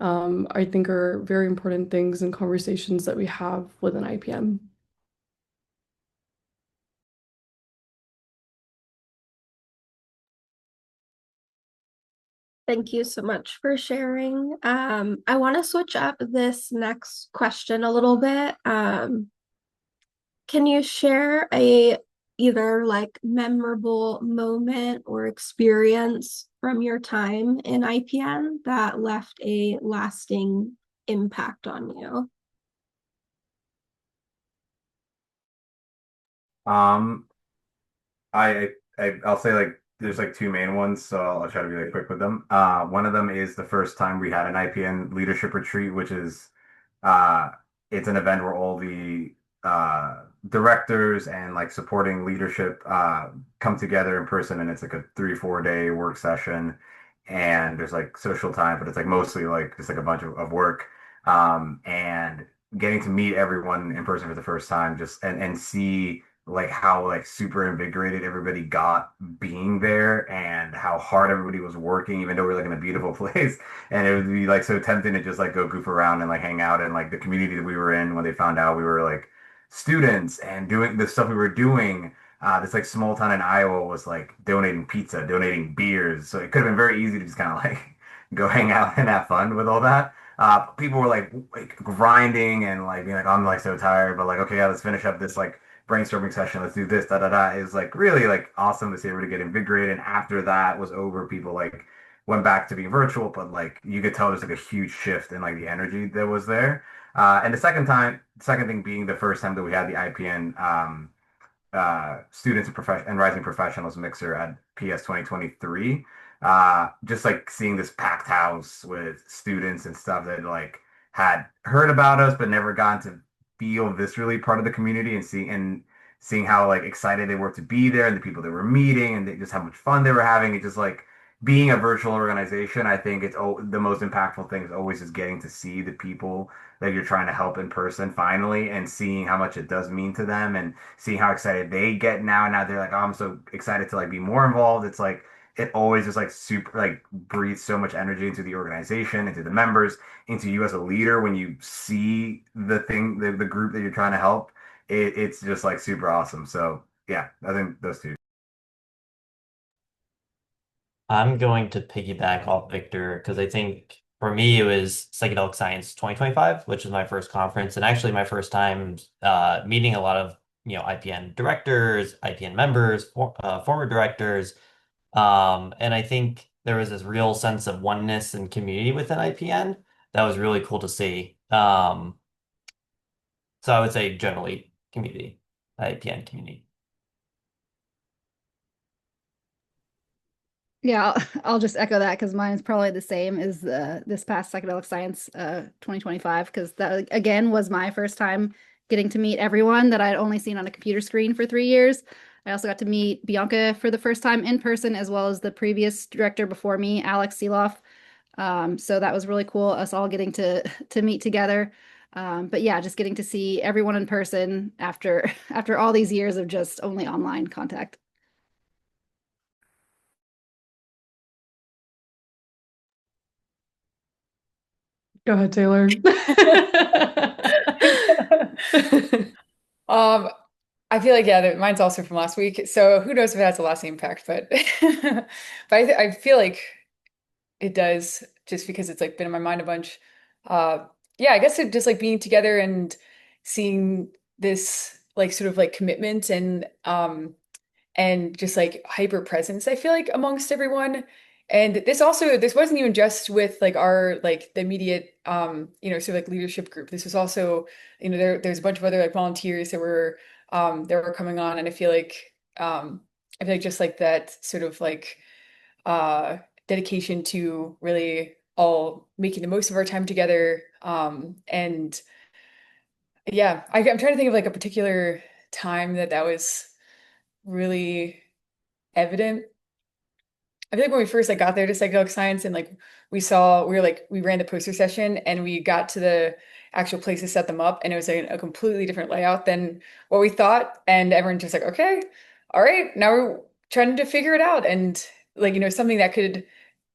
I think are very important things and conversations that we have within IPM. Thank you so much for sharing. I want to switch up this next question a little bit. Can you share a either like memorable moment or experience from your time in IPN that left a lasting impact on you? Um, I'll say like there's like two main ones, so I'll try to be like quick with them. One of them is the first time we had an IPN leadership retreat, which is uh, it's an event where all the directors and like supporting leadership come together in person, and it's like a 3 4 day work session, and there's like social time, but it's like mostly like just like a bunch of work, and getting to meet everyone in person for the first time, just and see like how like super invigorated everybody got being there and how hard everybody was working, even though we are like in a beautiful place. And it would be like so tempting to just like go goof around and like hang out in like the community that we were in when they found out we were like students and doing the stuff we were doing. This like small town in Iowa was like donating pizza, donating beers. So it could have been very easy to just kind of like go hang out and have fun with all that. People were like grinding and like being like, I'm like so tired, but like, okay, yeah, let's finish up this like brainstorming session. Let's do this, da da da. It was like really like awesome to see everybody get invigorated. And after that was over, people like went back to being virtual, but like you could tell there's like a huge shift in like the energy that was there. And the second thing being the first time that we had the IPN students and rising professionals mixer at PS 2023. Just like seeing this packed house with students and stuff that like had heard about us but never gotten to feel viscerally part of the community, and seeing how like excited they were to be there and the people they were meeting and just how much fun they were having. It just like being a virtual organization, I think the most impactful thing is always just getting to see the people that you're trying to help in person finally, and seeing how much it does mean to them, and seeing how excited they get now. Now they're like, oh, I'm so excited to like be more involved. It's like it always just like super like breathes so much energy into the organization, into the members, into you as a leader when you see the group that you're trying to help. It's just like super awesome. So yeah, I think those two. I'm going to piggyback off Victor because I think for me it was Psychedelic Science 2025, which was my first conference and actually my first time meeting a lot of IPN directors, IPN members, former directors. And I think there was this real sense of oneness and community within IPN that was really cool to see. So I would say generally community, IPN community. Yeah, I'll just echo that because mine is probably the same as this past Psychedelic Science 2025, because that again was my first time getting to meet everyone that I'd only seen on a computer screen for 3 years. I also got to meet Bianca for the first time in person, as well as the previous director before me, Alex Seeloff. So that was really cool, us all getting to meet together. But yeah, just getting to see everyone in person after after all these years of just only online contact. Go ahead, Taylor. I feel like, yeah, mine's also from last week. So who knows if it has a lasting impact, but I feel like it does, just because it's like been in my mind a bunch. Yeah, I guess it just like being together and seeing this like sort of like commitment and just like hyper presence, I feel like, amongst everyone. And this wasn't even just with like our like the immediate sort of like leadership group. This was also, there's a bunch of other like volunteers that were coming on. And I feel like just like that sort of like uh dedication to really all making the most of our time together. And yeah, I'm trying to think of like a particular time that was really evident. I feel like when we first like got there to psychedelic science, and like we ran the poster session and we got to the actual place to set them up, and it was a completely different layout than what we thought. And everyone's just like, okay, all right, now we're trying to figure it out. And like, something that could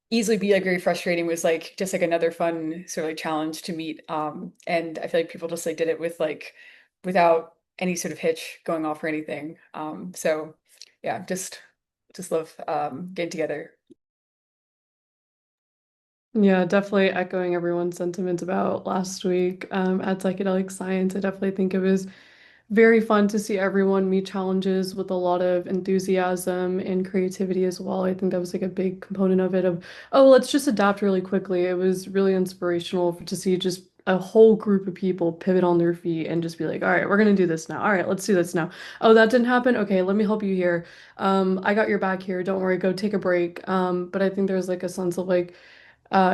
easily be like very frustrating was like just like another fun sort of like challenge to meet. And I feel like people just like did it with like without any sort of hitch going off or anything. So yeah, just love getting together. Yeah, definitely echoing everyone's sentiment about last week at Psychedelic Science. I definitely think it was very fun to see everyone meet challenges with a lot of enthusiasm and creativity as well. I think that was like a big component of it of, oh, let's just adapt really quickly. It was really inspirational to see just a whole group of people pivot on their feet and just be like, all right, we're gonna do this now. All right, let's do this now. Oh, that didn't happen. Okay, let me help you here. I got your back here. Don't worry, go take a break. But I think there's like a sense of like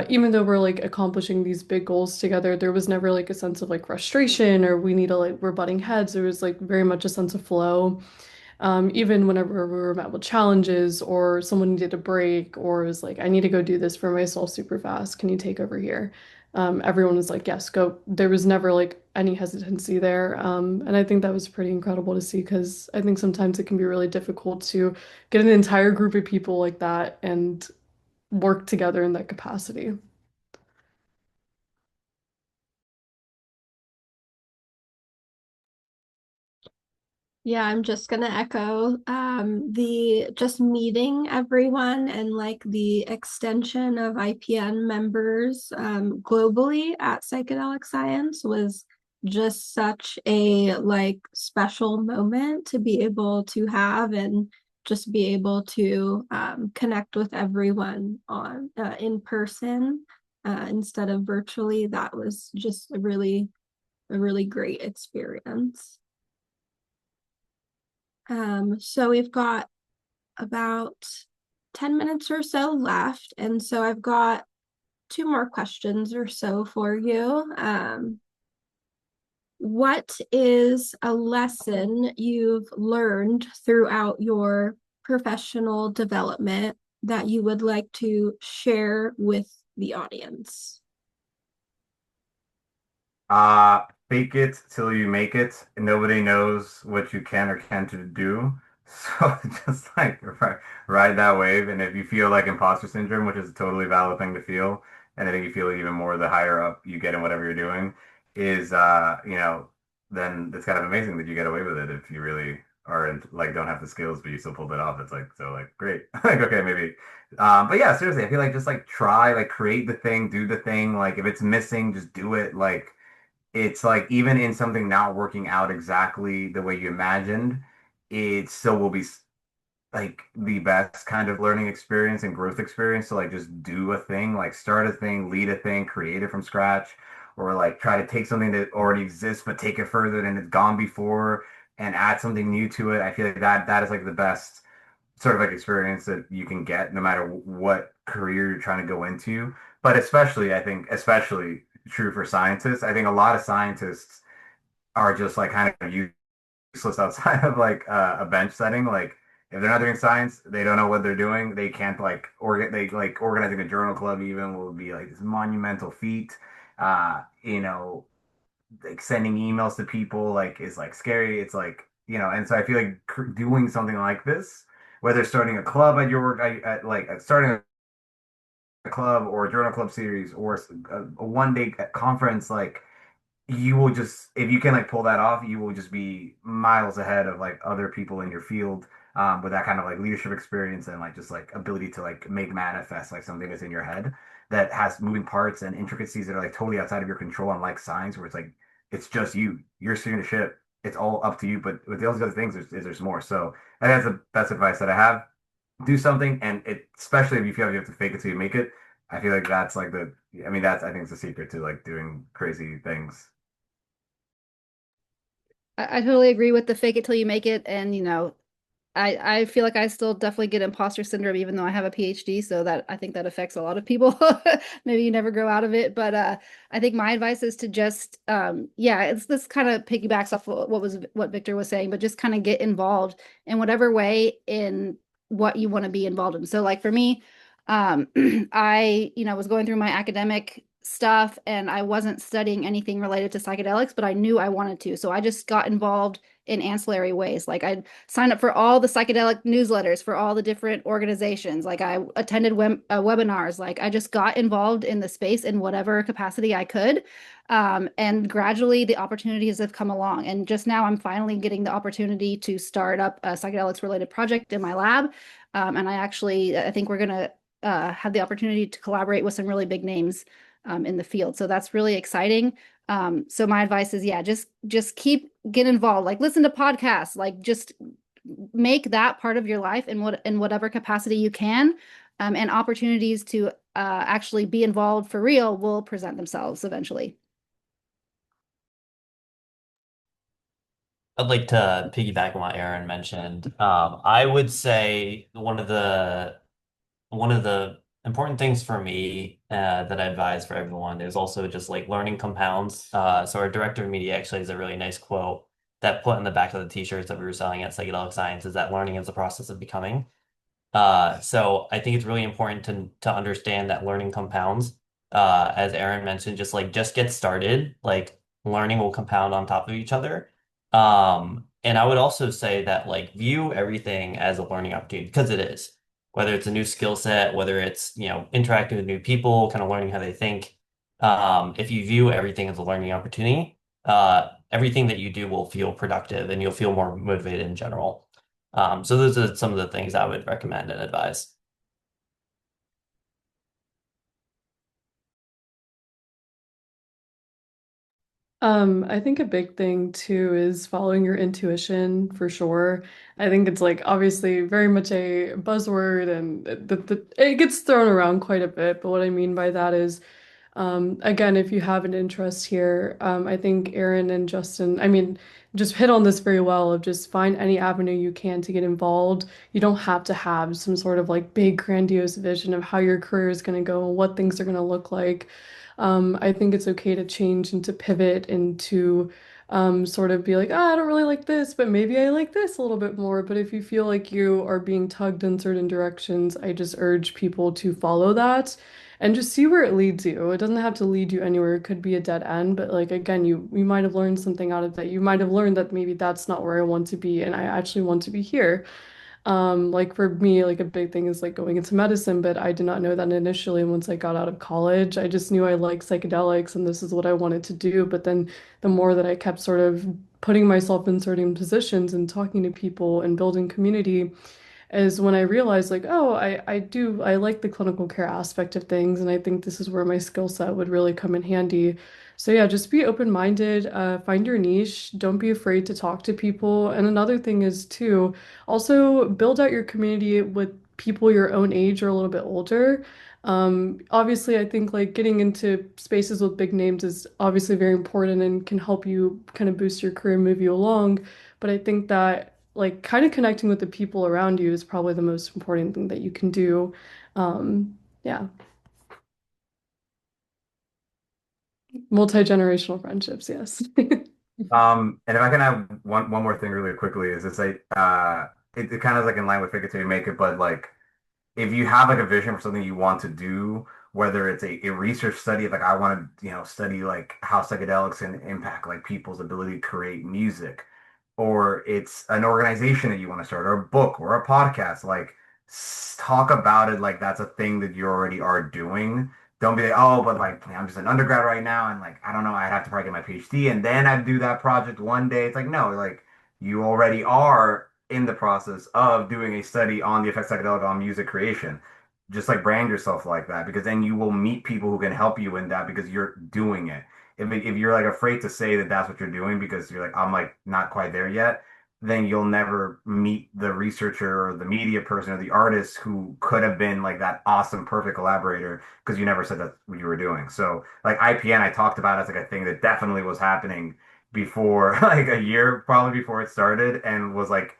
even though we're like accomplishing these big goals together, there was never like a sense of like frustration or we need to like we're butting heads. There was like very much a sense of flow. Even whenever we were met with challenges or someone needed a break or was like, I need to go do this for myself super fast. Can you take over here? Everyone was like, yes, go. There was never like any hesitancy there. And I think that was pretty incredible to see because I think sometimes it can be really difficult to get an entire group of people like that and work together in that capacity. Yeah, I'm just gonna echo the just meeting everyone and like the extension of IPN members globally at Psychedelic Science was just such a like special moment to be able to have and just be able to connect with everyone on in person instead of virtually. That was just a really great experience. So we've got about 10 minutes or so left. And so I've got two more questions or so for you. What is a lesson you've learned throughout your professional development that you would like to share with the audience? Fake it till you make it. Nobody knows what you can or can't do. So just like ride that wave. And if you feel like imposter syndrome, which is a totally valid thing to feel, and I think you feel it even more the higher up you get in whatever you're doing, is then it's kind of amazing that you get away with it if you really aren't like don't have the skills, but you still pulled it off. It's like so like great. Like okay, maybe. But yeah, seriously, I feel like just like try, like create the thing, do the thing. Like if it's missing, just do it. Like it's like even in something not working out exactly the way you imagined, it still will be like the best kind of learning experience and growth experience to like just do a thing, like start a thing, lead a thing, create it from scratch, or like try to take something that already exists but take it further than it's gone before and add something new to it. I feel like that is like the best sort of like experience that you can get no matter what career you're trying to go into. But especially, I think, especially true for scientists. I think a lot of scientists are just like kind of useless outside of like a bench setting. Like if they're not doing science, they don't know what they're doing. They can't like they like organizing a journal club even will be like this monumental feat. You know, like sending emails to people like is like scary. It's like, and so I feel like doing something like this, whether starting a club at your work, like starting a club or a journal club series or a one day conference, like you will just if you can like pull that off, you will just be miles ahead of like other people in your field with that kind of like leadership experience and like just like ability to like make manifest like something that's in your head that has moving parts and intricacies that are like totally outside of your control, unlike science where it's like it's just you're steering the ship, it's all up to you. But with those other things there's more. So and that's the best advice that I have. Do something, and it especially if you feel like you have to fake it till you make it. I feel like that's like I mean that's I think it's the secret to like doing crazy things. I totally agree with the fake it till you make it. And, I feel like I still definitely get imposter syndrome, even though I have a PhD. So that I think that affects a lot of people. Maybe you never grow out of it. But I think my advice is to just, yeah, it's this kind of piggybacks off what Victor was saying, but just kind of get involved in whatever way in what you want to be involved in. So like for me, I, was going through my academic stuff and I wasn't studying anything related to psychedelics, but I knew I wanted to. So I just got involved in ancillary ways. Like I signed up for all the psychedelic newsletters for all the different organizations. Like I attended webinars. Like I just got involved in the space in whatever capacity I could. And gradually the opportunities have come along. And just now I'm finally getting the opportunity to start up a psychedelics related project in my lab. And I think we're going to have the opportunity to collaborate with some really big names in the field. So that's really exciting. So my advice is, yeah, just get involved, like listen to podcasts, like just make that part of your life in whatever capacity you can. And opportunities to actually be involved for real will present themselves eventually. I'd like to piggyback on what Erin mentioned. I would say one of the important things for me that I advise for everyone is also just like learning compounds. So our director of media actually has a really nice quote that put in the back of the t-shirts that we were selling at Psychedelic Science is that learning is the process of becoming. So I think it's really important to understand that learning compounds, as Erin mentioned, just get started. Like learning will compound on top of each other. And I would also say that like view everything as a learning opportunity because it is. Whether it's a new skill set, whether it's interacting with new people, kind of learning how they think. If you view everything as a learning opportunity, everything that you do will feel productive and you'll feel more motivated in general. So those are some of the things I would recommend and advise. I think a big thing too is following your intuition for sure. I think it's like obviously very much a buzzword and it gets thrown around quite a bit, but what I mean by that is again, if you have an interest here, I think Erin and Justin, I mean, just hit on this very well of just find any avenue you can to get involved. You don't have to have some sort of like big grandiose vision of how your career is going to go and what things are going to look like. I think it's okay to change and to pivot and to sort of be like, ah, I don't really like this, but maybe I like this a little bit more. But if you feel like you are being tugged in certain directions, I just urge people to follow that and just see where it leads you. It doesn't have to lead you anywhere. It could be a dead end, but like again, you might have learned something out of that. You might have learned that maybe that's not where I want to be, and I actually want to be here. Like for me, like a big thing is like going into medicine, but I did not know that initially once I got out of college. I just knew I liked psychedelics and this is what I wanted to do. But then the more that I kept sort of putting myself in certain positions and talking to people and building community, is when I realized like, oh, I like the clinical care aspect of things, and I think this is where my skill set would really come in handy. So yeah, just be open-minded, find your niche, don't be afraid to talk to people. And another thing is too, also build out your community with people your own age or a little bit older. Obviously, I think like getting into spaces with big names is obviously very important and can help you kind of boost your career, move you along. But I think that like kind of connecting with the people around you is probably the most important thing that you can do. Yeah, multi-generational friendships, yes. And if I can add one more thing really quickly, is it's like it kind of like in line with fake it till you make it, but like if you have like a vision for something you want to do, whether it's a research study, like I want to, study like how psychedelics can impact like people's ability to create music, or it's an organization that you want to start, or a book, or a podcast, like talk about it like that's a thing that you already are doing. Don't be like, oh, but like I'm just an undergrad right now, and like I don't know, I'd have to probably get my PhD, and then I'd do that project one day. It's like no, like you already are in the process of doing a study on the effects of psychedelic on music creation. Just like brand yourself like that, because then you will meet people who can help you in that because you're doing it. If you're like afraid to say that that's what you're doing because you're like, I'm like not quite there yet, then you'll never meet the researcher or the media person or the artist who could have been like that awesome, perfect collaborator because you never said that's what you were doing. So like IPN, I talked about as like a thing that definitely was happening before, like a year probably before it started, and was like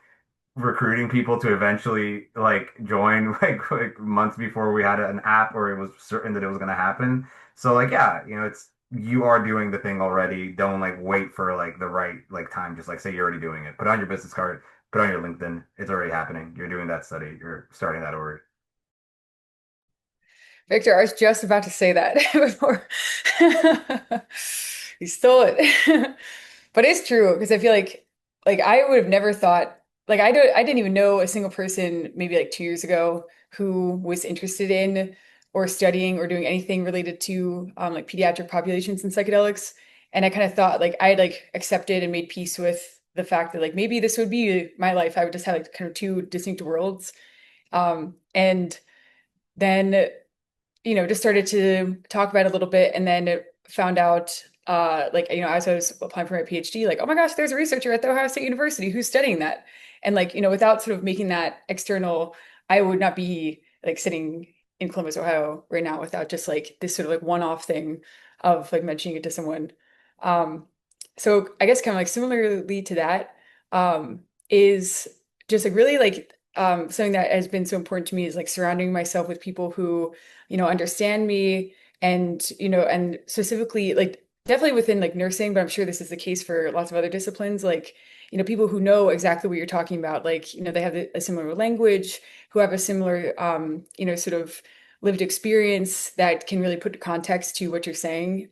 recruiting people to eventually like join like months before we had an app or it was certain that it was going to happen. So like yeah, it's you are doing the thing already. Don't like wait for like the right like time. Just like say you're already doing it. Put on your business card, put on your LinkedIn. It's already happening. You're doing that study. You're starting that org. Victor, I was just about to say that before. You stole it. But it's true because I feel like I would have never thought like I didn't even know a single person maybe like 2 years ago who was interested in or studying or doing anything related to like pediatric populations and psychedelics. And I kind of thought like I had like accepted and made peace with the fact that like maybe this would be my life. I would just have like kind of two distinct worlds. And then just started to talk about it a little bit and then found out like, as I was applying for my PhD, like, oh my gosh, there's a researcher at the Ohio State University who's studying that. And like, without sort of making that external, I would not be like sitting in Columbus, Ohio right now without just like this sort of like one-off thing of like mentioning it to someone. Um, so I guess kind of like similarly to that, is just like really like something that has been so important to me is like surrounding myself with people who understand me and, and specifically like definitely within like nursing, but I'm sure this is the case for lots of other disciplines, like, people who know exactly what you're talking about, like, they have a similar language, who have a similar, sort of lived experience that can really put context to what you're saying,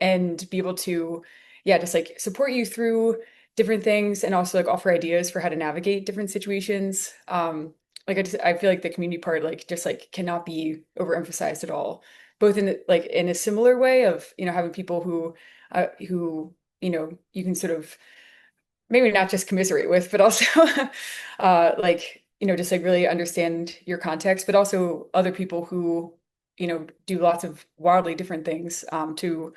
and be able to, yeah, just like support you through different things and also like offer ideas for how to navigate different situations. Like I feel like the community part like just like cannot be overemphasized at all, both in like in a similar way of having people who you can sort of maybe not just commiserate with, but also like just like really understand your context, but also other people who do lots of wildly different things, to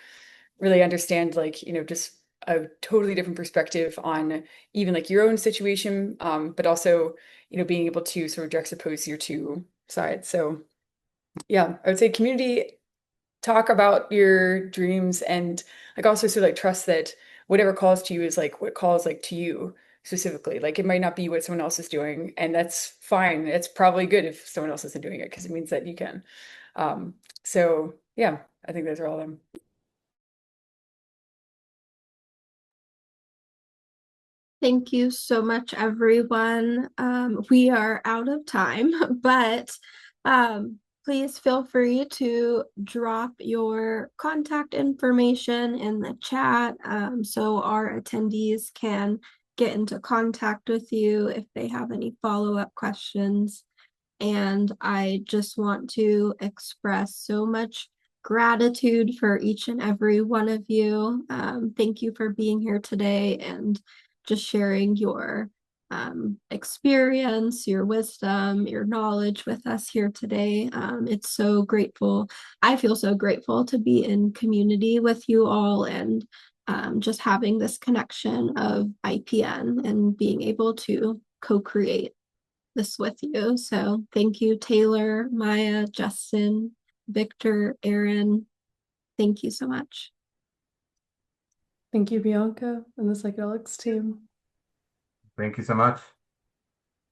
really understand like just a totally different perspective on even like your own situation, but also being able to sort of juxtapose your two sides. So yeah, I would say community, talk about your dreams, and like also sort of like trust that whatever calls to you is like what calls like to you specifically. Like it might not be what someone else is doing, and that's fine. It's probably good if someone else isn't doing it because it means that you can. So yeah, I think those are all of them. Thank you so much, everyone. We are out of time, but please feel free to drop your contact information in the chat, so our attendees can get into contact with you if they have any follow-up questions. And I just want to express so much gratitude for each and every one of you. Thank you for being here today and just sharing your experience, your wisdom, your knowledge with us here today. It's so grateful. I feel so grateful to be in community with you all, and just having this connection of IPN and being able to co-create this with you. So thank you, Taylor, Maya, Justin, Victor, Erin. Thank you so much. Thank you, Bianca, and the PsychedelX team. Thank you so much.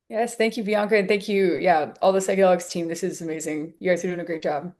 Yes, thank you, Bianca, and thank you, yeah, all the PsychedelX team. This is amazing. You guys are doing a great job.